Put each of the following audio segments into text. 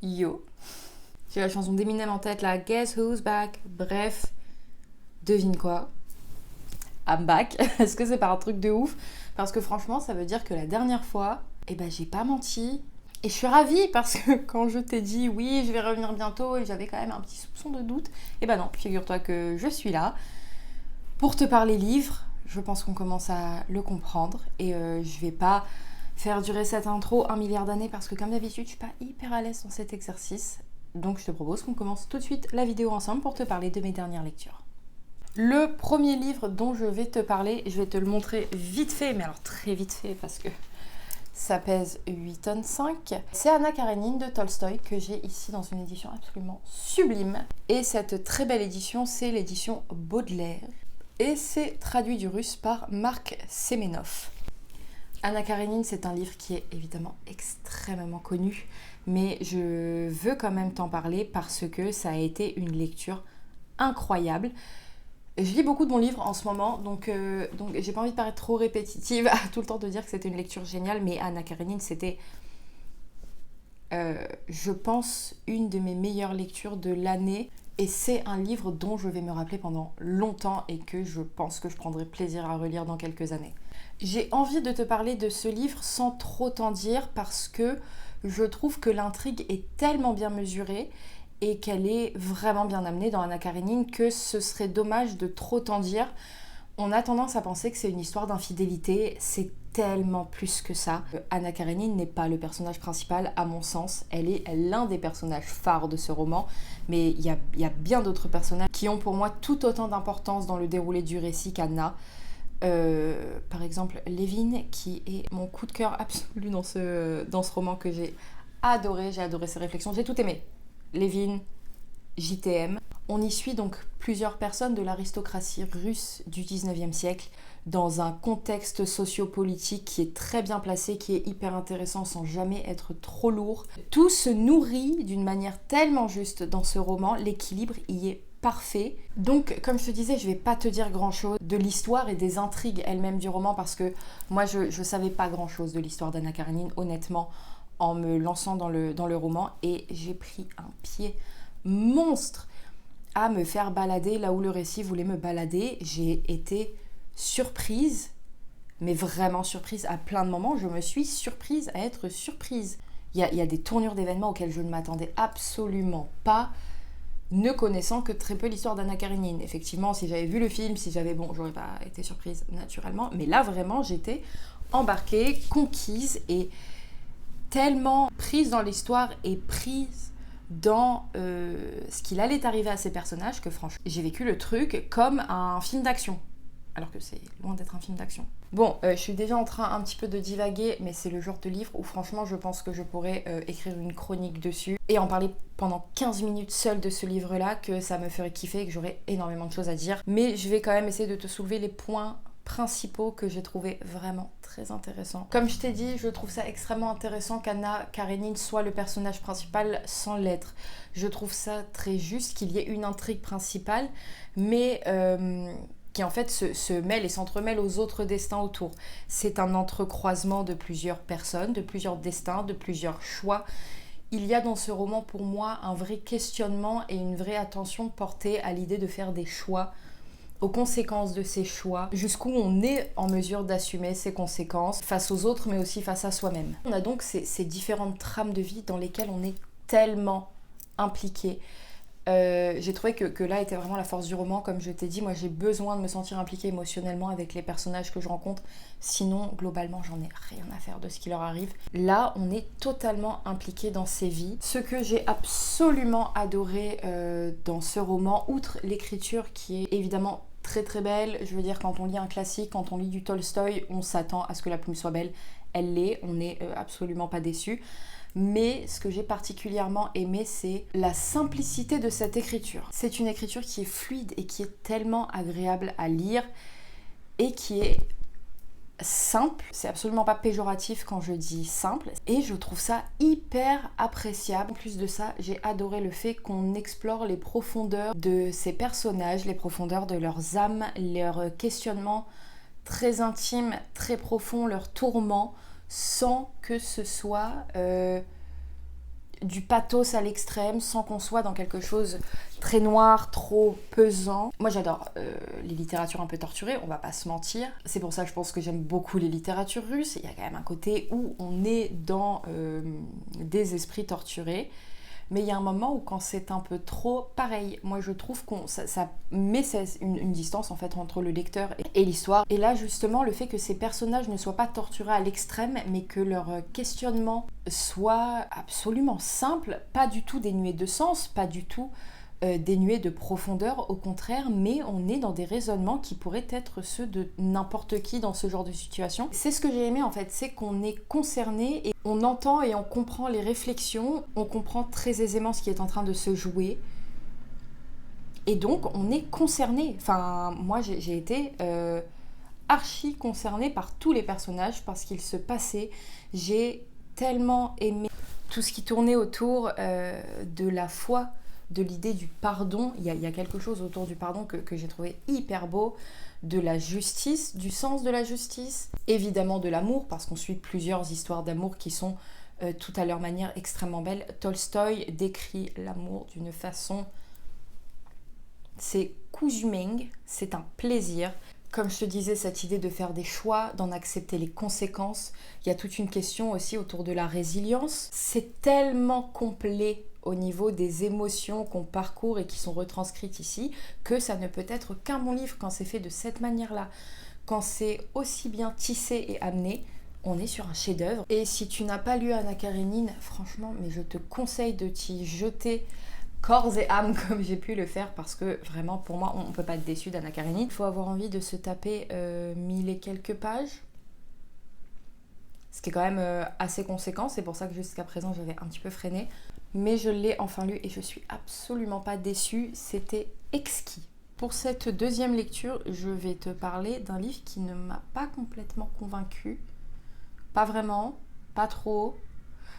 Yo. J'ai la chanson d'Eminem en tête là, Guess Who's Back. Bref, devine quoi? I'm back. Est-ce que c'est pas un truc de ouf? Parce que franchement, ça veut dire que la dernière fois, j'ai pas menti. Et je suis ravie parce que quand je t'ai dit oui, je vais revenir bientôt et j'avais quand même un petit soupçon de doute, non, figure-toi que je suis là pour te parler livre. Je pense qu'on commence à le comprendre et je vais pas faire durer cette intro 1 milliard d'années parce que comme d'habitude, je suis pas hyper à l'aise dans cet exercice. Donc je te propose qu'on commence tout de suite la vidéo ensemble pour te parler de mes dernières lectures. Le premier livre dont je vais te parler, je vais te le montrer vite fait, mais alors très vite fait parce que ça pèse 8 tonnes 5. C'est Anna Karénine de Tolstoï que j'ai ici dans une édition absolument sublime. Et cette très belle édition, c'est l'édition Baudelaire. Et c'est traduit du russe par Marc Semenov. Anna Karénine, c'est un livre qui est évidemment extrêmement connu, mais je veux quand même t'en parler parce que ça a été une lecture incroyable. Je lis beaucoup de bons livres en ce moment, donc j'ai pas envie de paraître trop répétitive à tout le temps de dire que c'était une lecture géniale, mais Anna Karénine, c'était, je pense, une de mes meilleures lectures de l'année. Et c'est un livre dont je vais me rappeler pendant longtemps et que je pense que je prendrai plaisir à relire dans quelques années. J'ai envie de te parler de ce livre sans trop t'en dire parce que je trouve que l'intrigue est tellement bien mesurée et qu'elle est vraiment bien amenée dans Anna Karénine que ce serait dommage de trop t'en dire. On a tendance à penser que c'est une histoire d'infidélité, c'est tellement plus que ça. Anna Karénine n'est pas le personnage principal à mon sens, elle est l'un des personnages phares de ce roman, mais il y a bien d'autres personnages qui ont pour moi tout autant d'importance dans le déroulé du récit qu'Anna. Par exemple Levin, qui est mon coup de cœur absolu dans ce roman que j'ai adoré ses réflexions, j'ai tout aimé. Levin, JTM. On y suit donc plusieurs personnes de l'aristocratie russe du 19e siècle dans un contexte sociopolitique qui est très bien placé, qui est hyper intéressant sans jamais être trop lourd. Tout se nourrit d'une manière tellement juste dans ce roman, l'équilibre y est parfait. Donc, comme je te disais, je vais pas te dire grand-chose de l'histoire et des intrigues elles-mêmes du roman parce que moi, je savais pas grand-chose de l'histoire d'Anna Karénine, honnêtement, en me lançant dans le roman, et j'ai pris un pied monstre à me faire balader là où le récit voulait me balader. J'ai été surprise, mais vraiment surprise à plein de moments. Je me suis surprise à être surprise. Il y a des tournures d'événements auxquelles je ne m'attendais absolument pas, ne connaissant que très peu l'histoire d'Anna Karénine. Effectivement, si j'avais vu le film, j'aurais pas été surprise naturellement, mais là vraiment j'étais embarquée, conquise et tellement prise dans l'histoire et prise dans ce qu'il allait arriver à ces personnages que franchement, j'ai vécu le truc comme un film d'action. Alors que c'est loin d'être un film d'action. Bon, je suis déjà en train un petit peu de divaguer, mais c'est le genre de livre où franchement je pense que je pourrais écrire une chronique dessus et en parler pendant 15 minutes seule de ce livre-là, que ça me ferait kiffer et que j'aurais énormément de choses à dire. Mais je vais quand même essayer de te soulever les points principaux que j'ai trouvé vraiment très intéressants. Comme je t'ai dit, je trouve ça extrêmement intéressant qu'Anna Karénine soit le personnage principal sans l'être. Je trouve ça très juste qu'il y ait une intrigue principale, mais qui en fait se mêle et s'entremêle aux autres destins autour. C'est un entrecroisement de plusieurs personnes, de plusieurs destins, de plusieurs choix. Il y a dans ce roman pour moi un vrai questionnement et une vraie attention portée à l'idée de faire des choix, aux conséquences de ces choix, jusqu'où on est en mesure d'assumer ces conséquences face aux autres mais aussi face à soi-même. On a donc ces différentes trames de vie dans lesquelles on est tellement impliqué. J'ai trouvé que là était vraiment la force du roman. Comme je t'ai dit, moi j'ai besoin de me sentir impliquée émotionnellement avec les personnages que je rencontre, sinon globalement j'en ai rien à faire de ce qui leur arrive. Là on est totalement impliqué dans ces vies. Ce que j'ai absolument adoré dans ce roman, outre l'écriture qui est évidemment très très belle, je veux dire, quand on lit un classique, quand on lit du Tolstoï, on s'attend à ce que la plume soit belle, elle l'est, on n'est absolument pas déçu. Mais ce que j'ai particulièrement aimé, c'est la simplicité de cette écriture. C'est une écriture qui est fluide et qui est tellement agréable à lire et qui est simple. C'est absolument pas péjoratif quand je dis simple. Et je trouve ça hyper appréciable. En plus de ça, j'ai adoré le fait qu'on explore les profondeurs de ces personnages, les profondeurs de leurs âmes, leurs questionnements très intimes, très profonds, leurs tourments, sans que ce soit du pathos à l'extrême sans qu'on soit dans quelque chose très noir, trop pesant. Moi j'adore les littératures un peu torturées, on va pas se mentir. C'est pour ça que je pense que j'aime beaucoup les littératures russes. Il y a quand même un côté où on est dans des esprits torturés. Mais il y a un moment où quand c'est un peu trop pareil, moi je trouve ça met une distance en fait entre le lecteur et l'histoire. Et là justement le fait que ces personnages ne soient pas torturés à l'extrême, mais que leur questionnement soit absolument simple, pas du tout dénué de sens, pas du tout dénué de profondeur, au contraire, mais on est dans des raisonnements qui pourraient être ceux de n'importe qui dans ce genre de situation. C'est ce que j'ai aimé en fait, c'est qu'on est concerné et on entend et on comprend les réflexions, on comprend très aisément ce qui est en train de se jouer. Et donc on est concerné. Enfin, moi j'ai été archi concernée par tous les personnages, parce qu'il se passait. J'ai tellement aimé tout ce qui tournait autour de la foi, de l'idée du pardon. Il y a quelque chose autour du pardon que j'ai trouvé hyper beau, de la justice, du sens de la justice, évidemment de l'amour, parce qu'on suit plusieurs histoires d'amour qui sont toutes à leur manière extrêmement belles. Tolstoï décrit l'amour d'une façon... C'est Kuzming, c'est un plaisir. Comme je te disais, cette idée de faire des choix, d'en accepter les conséquences. Il y a toute une question aussi autour de la résilience. C'est tellement complet au niveau des émotions qu'on parcourt et qui sont retranscrites ici, que ça ne peut être qu'un bon livre quand c'est fait de cette manière-là. Quand c'est aussi bien tissé et amené, on est sur un chef-d'œuvre. Et si tu n'as pas lu Anna Karénine, franchement, mais je te conseille de t'y jeter corps et âme comme j'ai pu le faire, parce que vraiment pour moi on ne peut pas être déçu d'Anna Karénine. Il faut avoir envie de se taper 1000 et quelques pages, ce qui est quand même assez conséquent. C'est pour ça que jusqu'à présent j'avais un petit peu freiné, mais je l'ai enfin lu et je suis absolument pas déçue. C'était exquis. Pour cette deuxième lecture, je vais te parler d'un livre qui ne m'a pas complètement convaincue. Pas vraiment, pas trop.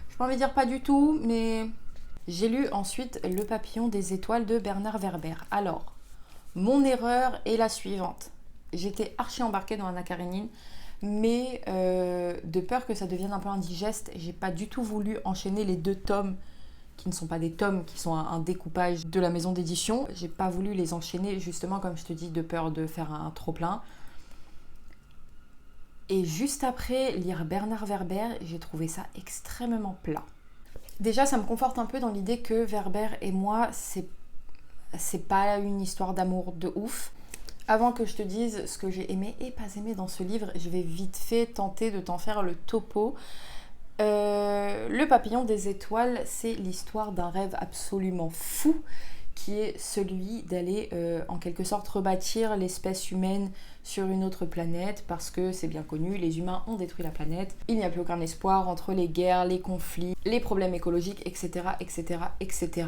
Je peux pas envie de dire pas du tout, mais... J'ai lu ensuite Le papillon des étoiles de Bernard Werber. Alors, mon erreur est la suivante. J'étais archi embarquée dans Anna Karénine, mais de peur que ça devienne un peu indigeste, j'ai pas du tout voulu enchaîner les 2 tomes, qui ne sont pas des tomes, qui sont un découpage de la maison d'édition. J'ai pas voulu les enchaîner, justement, comme je te dis, de peur de faire un trop-plein. Et juste après lire Bernard Werber, j'ai trouvé ça extrêmement plat. Déjà, ça me conforte un peu dans l'idée que Werber et moi, c'est pas une histoire d'amour de ouf. Avant que je te dise ce que j'ai aimé et pas aimé dans ce livre, je vais vite fait tenter de t'en faire le topo. Le papillon des étoiles, c'est l'histoire d'un rêve absolument fou, qui est celui d'aller en quelque sorte rebâtir l'espèce humaine sur une autre planète, parce que c'est bien connu, les humains ont détruit la planète, il n'y a plus aucun espoir entre les guerres, les conflits, les problèmes écologiques, etc. etc. etc.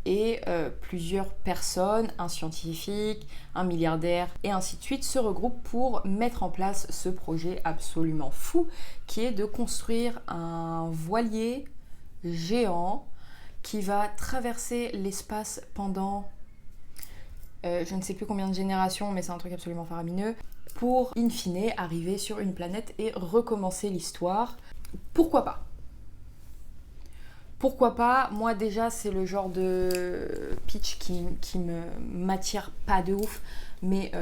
Et plusieurs personnes, un scientifique, un milliardaire et ainsi de suite, se regroupent pour mettre en place ce projet absolument fou, qui est de construire un voilier géant qui va traverser l'espace pendant je ne sais plus combien de générations, mais c'est un truc absolument faramineux, pour in fine arriver sur une planète et recommencer l'histoire. Pourquoi pas ? Pourquoi pas ? Moi déjà c'est le genre de pitch qui me m'attire pas de ouf, mais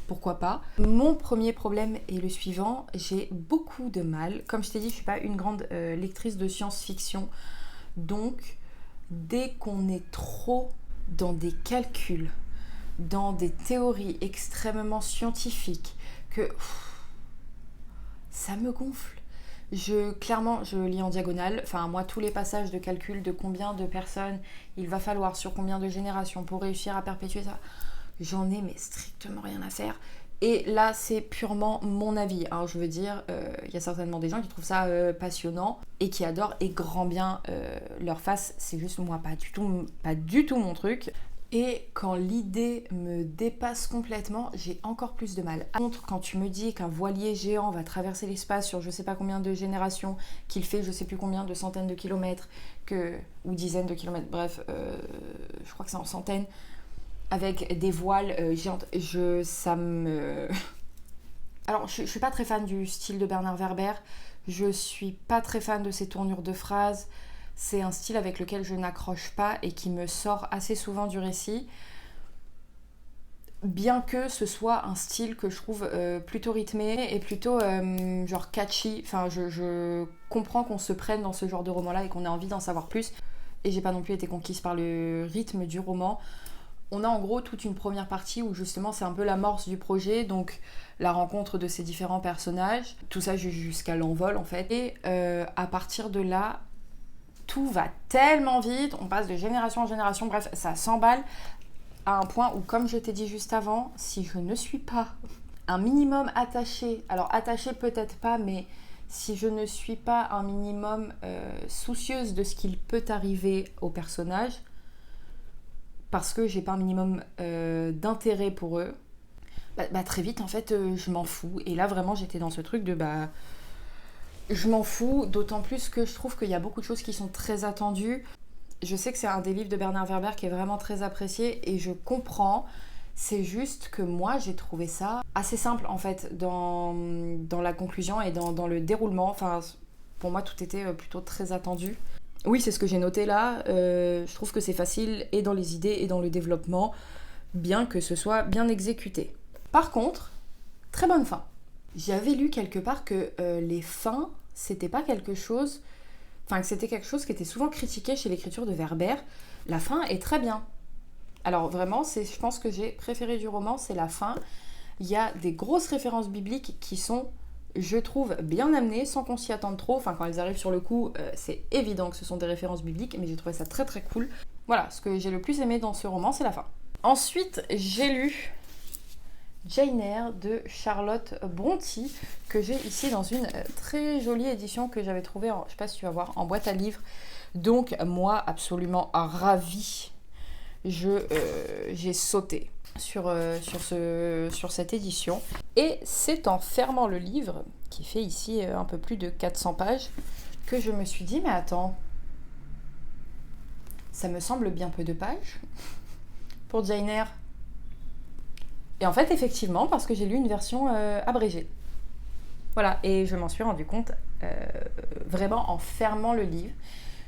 pourquoi pas. Mon premier problème est le suivant, j'ai beaucoup de mal. Comme je t'ai dit, je suis pas une grande lectrice de science-fiction, donc dès qu'on est trop dans des calculs, dans des théories extrêmement scientifiques, que ça me gonfle. Clairement, je lis en diagonale. Enfin, moi, tous les passages de calcul de combien de personnes il va falloir sur combien de générations pour réussir à perpétuer ça, j'en ai mais strictement rien à faire. Et là, c'est purement mon avis. Alors, je veux dire, y a certainement des gens qui trouvent ça passionnant et qui adorent, et grand bien leur face. C'est juste moi, pas du tout mon truc. Et quand l'idée me dépasse complètement, j'ai encore plus de mal. Par contre, quand tu me dis qu'un voilier géant va traverser l'espace sur je sais pas combien de générations, qu'il fait je sais plus combien de centaines de kilomètres, ou dizaines de kilomètres, bref, je crois que c'est en centaines, avec des voiles géantes, ça me... Alors, je suis pas très fan du style de Bernard Werber, je suis pas très fan de ses tournures de phrases. c'est un style avec lequel je n'accroche pas et qui me sort assez souvent du récit. Bien que ce soit un style que je trouve plutôt rythmé et plutôt genre catchy. Enfin, je comprends qu'on se prenne dans ce genre de roman-là et qu'on ait envie d'en savoir plus. Et j'ai pas non plus été conquise par le rythme du roman. On a en gros toute une première partie où justement c'est un peu l'amorce du projet, donc la rencontre de ces différents personnages, tout ça jusqu'à l'envol en fait. Et à partir de là, tout va tellement vite, on passe de génération en génération, bref, ça s'emballe à un point où, comme je t'ai dit juste avant, si je ne suis pas un minimum attachée, alors attachée peut-être pas, mais si je ne suis pas un minimum soucieuse de ce qu'il peut arriver au personnage, parce que j'ai pas un minimum d'intérêt pour eux, bah très vite en fait je m'en fous. Et là vraiment j'étais dans ce truc de je m'en fous, d'autant plus que je trouve qu'il y a beaucoup de choses qui sont très attendues. Je sais que c'est un des livres de Bernard Werber qui est vraiment très apprécié et je comprends. C'est juste que moi j'ai trouvé ça assez simple en fait dans la conclusion et dans le déroulement. Enfin, pour moi tout était plutôt très attendu. Oui, c'est ce que j'ai noté là. Je trouve que c'est facile et dans les idées et dans le développement, bien que ce soit bien exécuté. Par contre, très bonne fin. J'avais lu quelque part que les fins, c'était pas quelque chose... Enfin, que c'était quelque chose qui était souvent critiqué chez l'écriture de Werber. La fin est très bien. Alors vraiment, je pense que j'ai préféré du roman, c'est la fin. Il y a des grosses références bibliques qui sont, je trouve, bien amenées, sans qu'on s'y attende trop. Enfin, quand elles arrivent sur le coup, c'est évident que ce sont des références bibliques, mais j'ai trouvé ça très très cool. Voilà, ce que j'ai le plus aimé dans ce roman, c'est la fin. Ensuite, j'ai lu Jane Eyre de Charlotte Brontë, que j'ai ici dans une très jolie édition que j'avais trouvée, je sais pas si tu vas voir, en boîte à livres. Donc moi, absolument ravie, j'ai sauté sur cette édition. Et c'est en fermant le livre, qui fait ici un peu plus de 400 pages, que je me suis dit, mais attends, ça me semble bien peu de pages pour Jane Eyre. Et en fait, effectivement, parce que j'ai lu une version abrégée. Voilà, et je m'en suis rendu compte vraiment en fermant le livre.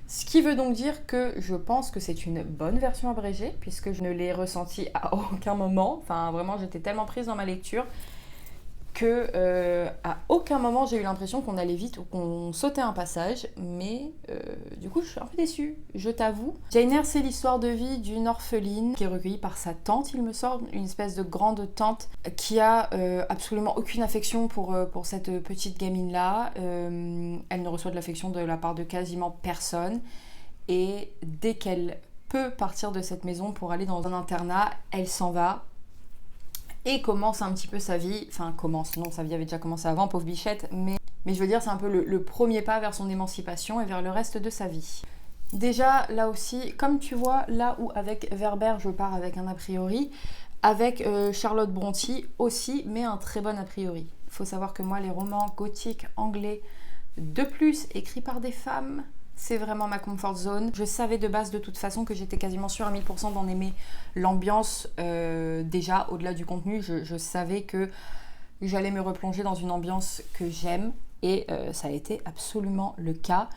Ce qui veut donc dire que je pense que c'est une bonne version abrégée, puisque je ne l'ai ressentie à aucun moment. Enfin, vraiment, j'étais tellement prise dans ma lecture que à aucun moment j'ai eu l'impression qu'on allait vite ou qu'on sautait un passage, mais du coup je suis un peu déçue, je t'avoue. Jane Eyre, c'est l'histoire de vie d'une orpheline qui est recueillie par sa tante, il me semble, une espèce de grande tante qui a absolument aucune affection pour cette petite gamine là. Elle ne reçoit de l'affection de la part de quasiment personne, et dès qu'elle peut partir de cette maison pour aller dans un internat, elle s'en va et commence un petit peu sa vie. Enfin, non, sa vie avait déjà commencé avant, pauvre bichette, mais je veux dire, c'est un peu le premier pas vers son émancipation et vers le reste de sa vie. Déjà, là aussi, comme tu vois, là où avec Werber, je pars avec un a priori, avec Charlotte Brontë aussi, mais un très bon a priori. Il faut savoir que moi, les romans gothiques anglais, de plus, écrits par des femmes, c'est vraiment ma comfort zone. Je savais de base de toute façon que j'étais quasiment sûre à 1000% d'en aimer l'ambiance. Déjà, au-delà du contenu, je savais que j'allais me replonger dans une ambiance que j'aime. Et ça a été absolument le cas.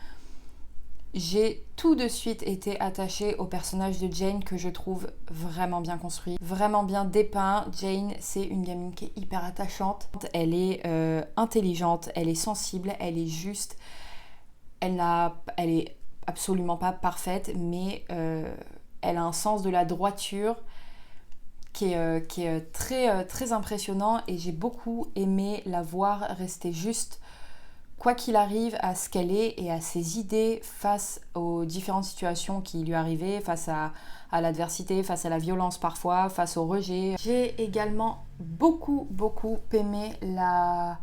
J'ai tout de suite été attachée au personnage de Jane, que je trouve vraiment bien construit, vraiment bien dépeint. Jane, c'est une gamine qui est hyper attachante. Elle est intelligente, elle est sensible, elle est juste... Elle est absolument pas parfaite, mais elle a un sens de la droiture qui est très, très impressionnant, et j'ai beaucoup aimé la voir rester juste, quoi qu'il arrive, à ce qu'elle est et à ses idées face aux différentes situations qui lui arrivaient, face à l'adversité, face à la violence parfois, face au rejet. J'ai également beaucoup, beaucoup aimé la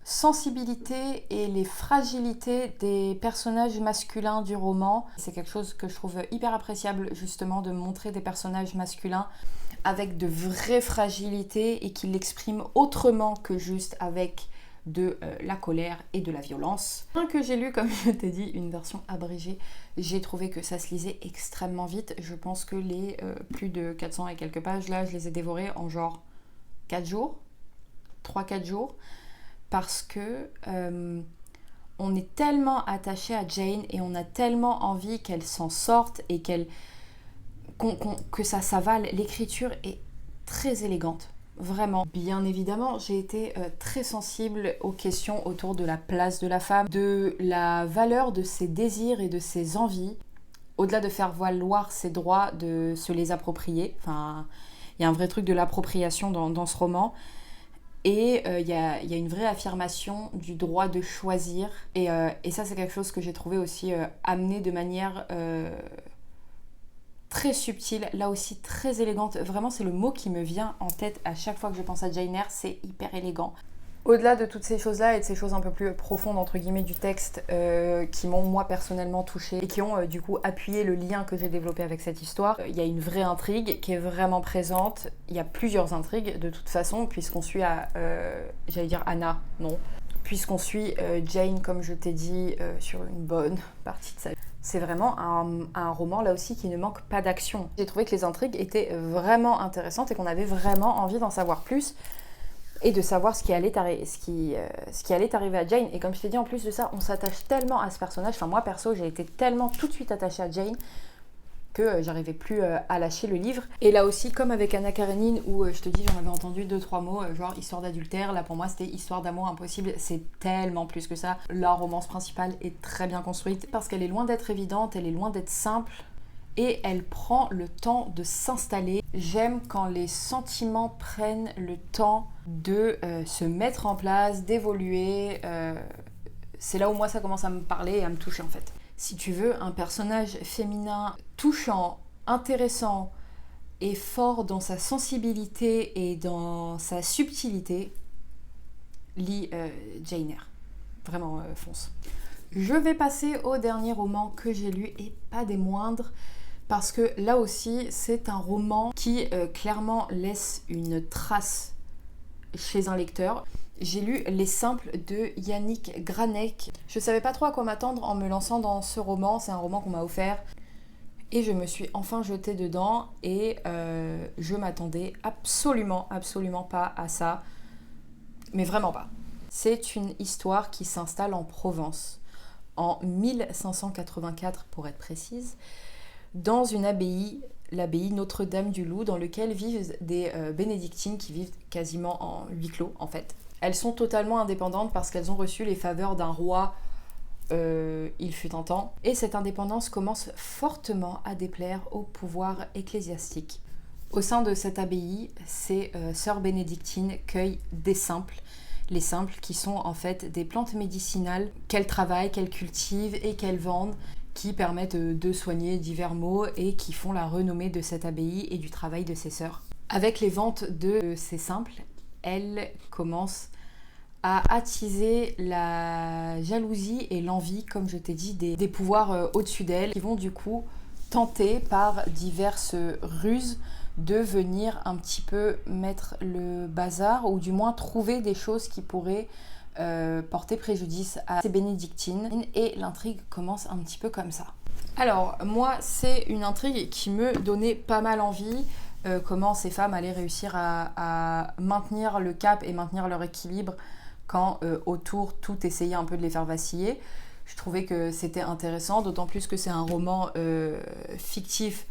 sensibilité et les fragilités des personnages masculins du roman. C'est quelque chose que je trouve hyper appréciable, justement, de montrer des personnages masculins avec de vraies fragilités et qui l'expriment autrement que juste avec de la colère et de la violence. Que j'ai lu, comme je t'ai dit, une version abrégée, j'ai trouvé que ça se lisait extrêmement vite. Je pense que les plus de 400 et quelques pages là, je les ai dévorées en genre 4 jours, 3-4 jours. Parce que on est tellement attaché à Jane et on a tellement envie qu'elle s'en sorte et que ça s'avale. L'écriture est très élégante, vraiment. Bien évidemment, j'ai été très sensible aux questions autour de la place de la femme, de la valeur de ses désirs et de ses envies, au-delà de faire valoir ses droits, de se les approprier. Enfin, il y a un vrai truc de l'appropriation dans ce roman. Et il y a une vraie affirmation du droit de choisir. Et ça, c'est quelque chose que j'ai trouvé aussi amené de manière très subtile, là aussi très élégante. Vraiment, c'est le mot qui me vient en tête à chaque fois que je pense à Jane Eyre, c'est hyper élégant. Au-delà de toutes ces choses-là et de ces choses un peu plus profondes, entre guillemets, du texte, qui m'ont, moi, personnellement touchée et qui ont, du coup, appuyé le lien que j'ai développé avec cette histoire, il y a une vraie intrigue qui est vraiment présente. Il y a plusieurs intrigues, de toute façon, puisqu'on suit j'allais dire Anna, non. Puisqu'on suit Jane, comme je t'ai dit, sur une bonne partie de sa vie. C'est vraiment un roman, là aussi, qui ne manque pas d'action. J'ai trouvé que les intrigues étaient vraiment intéressantes et qu'on avait vraiment envie d'en savoir plus. Et de savoir ce qui allait arriver à Jane. Et comme je t'ai dit, en plus de ça, on s'attache tellement à ce personnage. Enfin, moi, perso, j'ai été tellement tout de suite attachée à Jane que j'arrivais plus à lâcher le livre. Et là aussi, comme avec Anna Karenine, où je te dis, j'en avais entendu 2-3 mots, genre histoire d'adultère. Là, pour moi, c'était histoire d'amour impossible. C'est tellement plus que ça. La romance principale est très bien construite parce qu'elle est loin d'être évidente, elle est loin d'être simple. Et elle prend le temps de s'installer. J'aime quand les sentiments prennent le temps de se mettre en place, d'évoluer. C'est là où moi ça commence à me parler et à me toucher en fait. Si tu veux un personnage féminin touchant, intéressant et fort dans sa sensibilité et dans sa subtilité, lis Jane Eyre. Vraiment, fonce. Je vais passer au dernier roman que j'ai lu et pas des moindres. Parce que là aussi, c'est un roman qui clairement laisse une trace chez un lecteur. J'ai lu Les Simples de Yannick Granek. Je savais pas trop à quoi m'attendre en me lançant dans ce roman. C'est un roman qu'on m'a offert. Et je me suis enfin jetée dedans. Et je m'attendais absolument pas à ça. Mais vraiment pas. C'est une histoire qui s'installe en Provence. En 1584 pour être précise. Dans une abbaye, l'abbaye Notre-Dame-du-Loup, dans laquelle vivent des bénédictines qui vivent quasiment en huis clos en fait. Elles sont totalement indépendantes parce qu'elles ont reçu les faveurs d'un roi, il fut un temps. Et cette indépendance commence fortement à déplaire au pouvoir ecclésiastique. Au sein de cette abbaye, ces sœurs bénédictines cueillent des simples. Les simples qui sont en fait des plantes médicinales qu'elles travaillent, qu'elles cultivent et qu'elles vendent, qui permettent de soigner divers maux et qui font la renommée de cette abbaye et du travail de ses sœurs. Avec les ventes de ces simples, elles commencent à attiser la jalousie et l'envie, comme je t'ai dit, des pouvoirs au-dessus d'elles, qui vont du coup tenter par diverses ruses de venir un petit peu mettre le bazar, ou du moins trouver des choses qui pourraient porter préjudice à ces bénédictines. Et l'intrigue commence un petit peu comme ça. Alors, moi, c'est une intrigue qui me donnait pas mal envie. Comment ces femmes allaient réussir à maintenir le cap et maintenir leur équilibre quand autour tout essayait un peu de les faire vaciller. Je trouvais que c'était intéressant, d'autant plus que c'est un roman fictif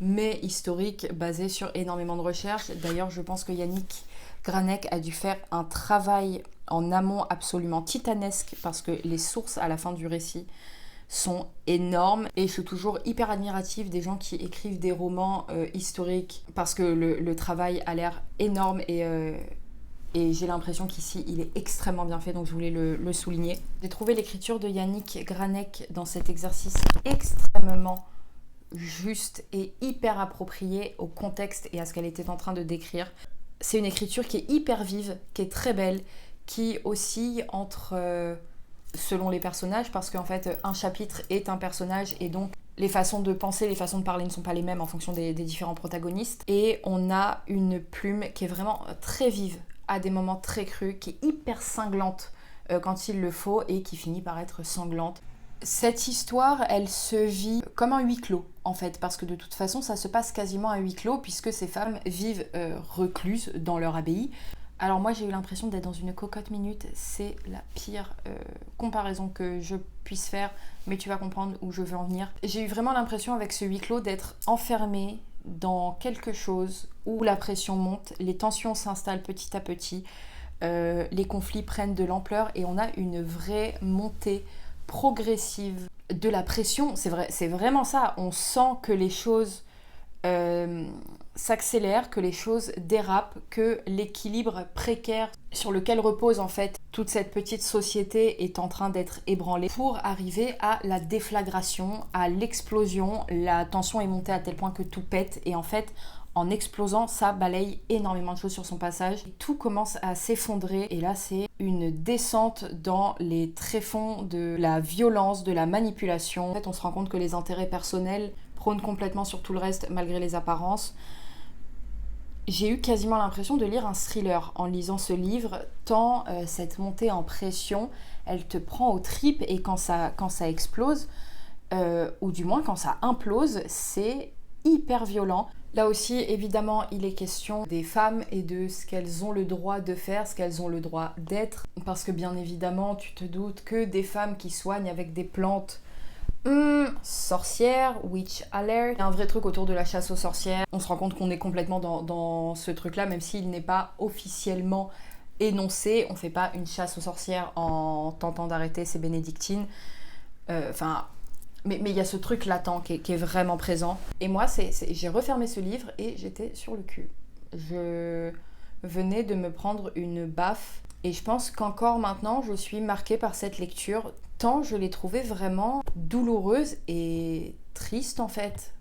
mais historique, basé sur énormément de recherches. D'ailleurs, je pense que Yannick Granek a dû faire un travail en amont absolument titanesque, parce que les sources à la fin du récit sont énormes. Et je suis toujours hyper admirative des gens qui écrivent des romans historiques, parce que le travail a l'air énorme et j'ai l'impression qu'ici, il est extrêmement bien fait, donc je voulais le souligner. J'ai trouvé l'écriture de Yannick Granek dans cet exercice extrêmement juste et hyper appropriée au contexte et à ce qu'elle était en train de décrire. C'est une écriture qui est hyper vive, qui est très belle, qui oscille entre, selon les personnages, parce qu'en fait, un chapitre est un personnage et donc les façons de penser, les façons de parler ne sont pas les mêmes en fonction des différents protagonistes. Et on a une plume qui est vraiment très vive, à des moments très crus, qui est hyper cinglante quand il le faut et qui finit par être sanglante. Cette histoire, elle se vit comme un huis clos, en fait, parce que de toute façon, ça se passe quasiment à huis clos, puisque ces femmes vivent recluses dans leur abbaye, Alors moi j'ai eu l'impression d'être dans une cocotte minute, c'est la pire comparaison que je puisse faire, mais tu vas comprendre où je veux en venir. J'ai eu vraiment l'impression avec ce huis clos d'être enfermée dans quelque chose où la pression monte, les tensions s'installent petit à petit, les conflits prennent de l'ampleur et on a une vraie montée progressive de la pression. C'est vraiment ça, on sent que les choses s'accélèrent, que les choses dérapent, que l'équilibre précaire sur lequel repose en fait toute cette petite société est en train d'être ébranlé pour arriver à la déflagration, à l'explosion. La tension est montée à tel point que tout pète et en fait en explosant ça balaye énormément de choses sur son passage. Tout commence à s'effondrer et là c'est une descente dans les tréfonds de la violence, de la manipulation. En fait on se rend compte que les intérêts personnels prônent complètement sur tout le reste malgré les apparences. J'ai eu quasiment l'impression de lire un thriller en lisant ce livre, tant cette montée en pression, elle te prend aux tripes et quand ça explose, ou du moins quand ça implose, c'est hyper violent. Là aussi, évidemment, il est question des femmes et de ce qu'elles ont le droit de faire, ce qu'elles ont le droit d'être. Parce que bien évidemment, tu te doutes que des femmes qui soignent avec des plantes sorcière, witch alert. Il y a un vrai truc autour de la chasse aux sorcières. On se rend compte qu'on est complètement dans ce truc-là, même s'il n'est pas officiellement énoncé. On fait pas une chasse aux sorcières en tentant d'arrêter ces bénédictines. Mais il y a ce truc latent qui est vraiment présent. Et moi, j'ai refermé ce livre et j'étais sur le cul. Je venais de me prendre une baffe. Et je pense qu'encore maintenant, je suis marquée par cette lecture, tant je l'ai trouvée vraiment douloureuse et triste en fait.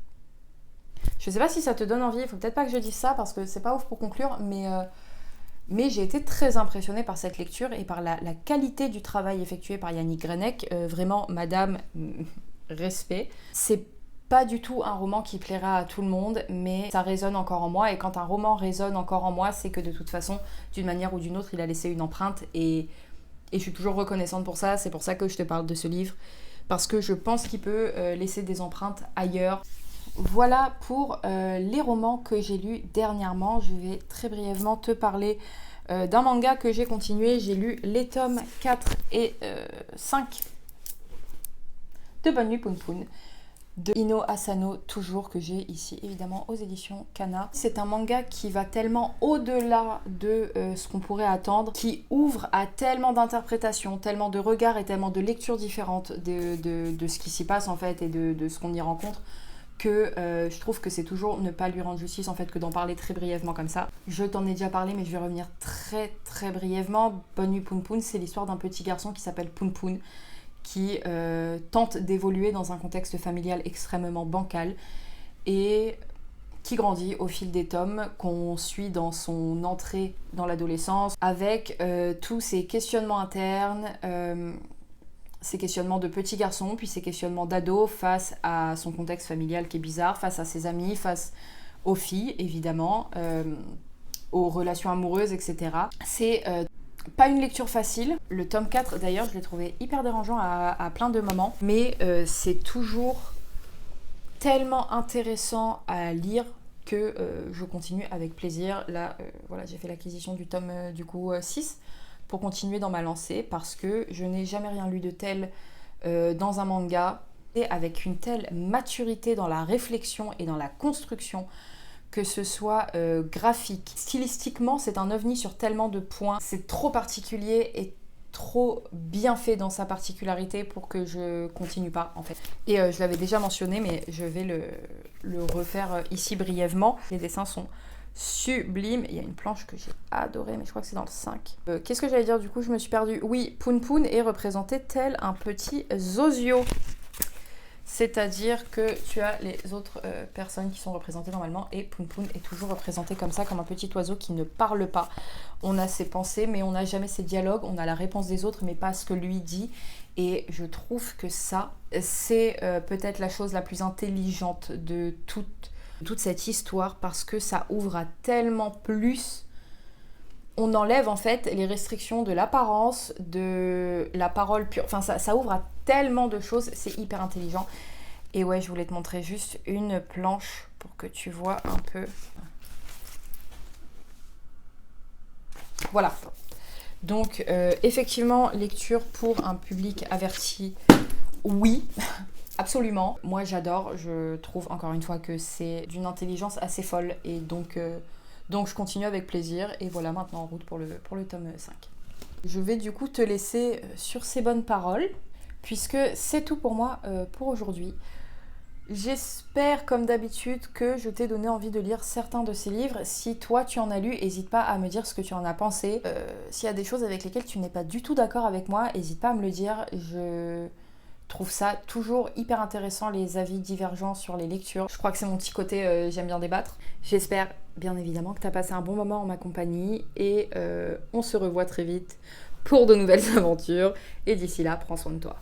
Je sais pas si ça te donne envie, il faut peut-être pas que je dise ça parce que c'est pas ouf pour conclure, mais j'ai été très impressionnée par cette lecture et par la qualité du travail effectué par Yannick Grenek. Vraiment, madame, respect. C'est pas du tout un roman qui plaira à tout le monde, mais ça résonne encore en moi. Et quand un roman résonne encore en moi, c'est que de toute façon, d'une manière ou d'une autre, il a laissé une empreinte. Et je suis toujours reconnaissante pour ça. C'est pour ça que je te parle de ce livre. Parce que je pense qu'il peut laisser des empreintes ailleurs. Voilà pour les romans que j'ai lus dernièrement. Je vais très brièvement te parler d'un manga que j'ai continué. J'ai lu les tomes 4 et 5 de Bonne Nuit Poun Poun de Ino Asano, toujours, que j'ai ici évidemment aux éditions Kana. C'est un manga qui va tellement au-delà de ce qu'on pourrait attendre, qui ouvre à tellement d'interprétations, tellement de regards et tellement de lectures différentes de ce qui s'y passe en fait et de ce qu'on y rencontre, que je trouve que c'est toujours ne pas lui rendre justice en fait que d'en parler très brièvement comme ça. Je t'en ai déjà parlé mais je vais revenir très très brièvement. Bonne Nuit Poun Poun, c'est l'histoire d'un petit garçon qui s'appelle Poun Poun, qui tente d'évoluer dans un contexte familial extrêmement bancal et qui grandit au fil des tomes, qu'on suit dans son entrée dans l'adolescence, avec tous ses questionnements internes, ses questionnements de petit garçon, puis ses questionnements d'ado face à son contexte familial qui est bizarre, face à ses amis, face aux filles évidemment, aux relations amoureuses, etc. C'est pas une lecture facile. Le tome 4, d'ailleurs, je l'ai trouvé hyper dérangeant à plein de moments. Mais c'est toujours tellement intéressant à lire que je continue avec plaisir. Là, voilà, j'ai fait l'acquisition du tome 6 pour continuer dans ma lancée parce que je n'ai jamais rien lu de tel dans un manga et avec une telle maturité dans la réflexion et dans la construction, que ce soit graphique. Stylistiquement, c'est un ovni sur tellement de points. C'est trop particulier et trop bien fait dans sa particularité pour que je continue pas, en fait. Et je l'avais déjà mentionné, mais je vais le refaire ici brièvement. Les dessins sont sublimes. Il y a une planche que j'ai adorée, mais je crois que c'est dans le 5. Qu'est-ce que j'allais dire du coup? Je me suis perdue. Oui, Poun Poun est représenté tel un petit zozio. C'est-à-dire que tu as les autres personnes qui sont représentées normalement et Poun Poun est toujours représenté comme ça, comme un petit oiseau qui ne parle pas. On a ses pensées mais on n'a jamais ses dialogues, on a la réponse des autres mais pas ce que lui dit. Et je trouve que ça, c'est peut-être la chose la plus intelligente de toute cette histoire parce que ça ouvre à tellement plus. On enlève en fait les restrictions de l'apparence, de la parole pure. Enfin, ça ouvre à tellement de choses, c'est hyper intelligent. Et ouais, je voulais te montrer juste une planche pour que tu vois un peu. Voilà. Donc, effectivement, lecture pour un public averti, oui, absolument. Moi, j'adore. Je trouve, encore une fois, que c'est d'une intelligence assez folle. Et donc je continue avec plaisir. Et voilà, maintenant en route pour le tome 5. Je vais du coup te laisser sur ces bonnes paroles, puisque c'est tout pour moi pour aujourd'hui. J'espère, comme d'habitude, que je t'ai donné envie de lire certains de ces livres. Si toi tu en as lu, n'hésite pas à me dire ce que tu en as pensé. S'il y a des choses avec lesquelles tu n'es pas du tout d'accord avec moi, n'hésite pas à me le dire. Je trouve ça toujours hyper intéressant, les avis divergents sur les lectures. Je crois que c'est mon petit côté, j'aime bien débattre. J'espère bien évidemment que tu as passé un bon moment en ma compagnie et on se revoit très vite pour de nouvelles aventures. Et d'ici là, prends soin de toi.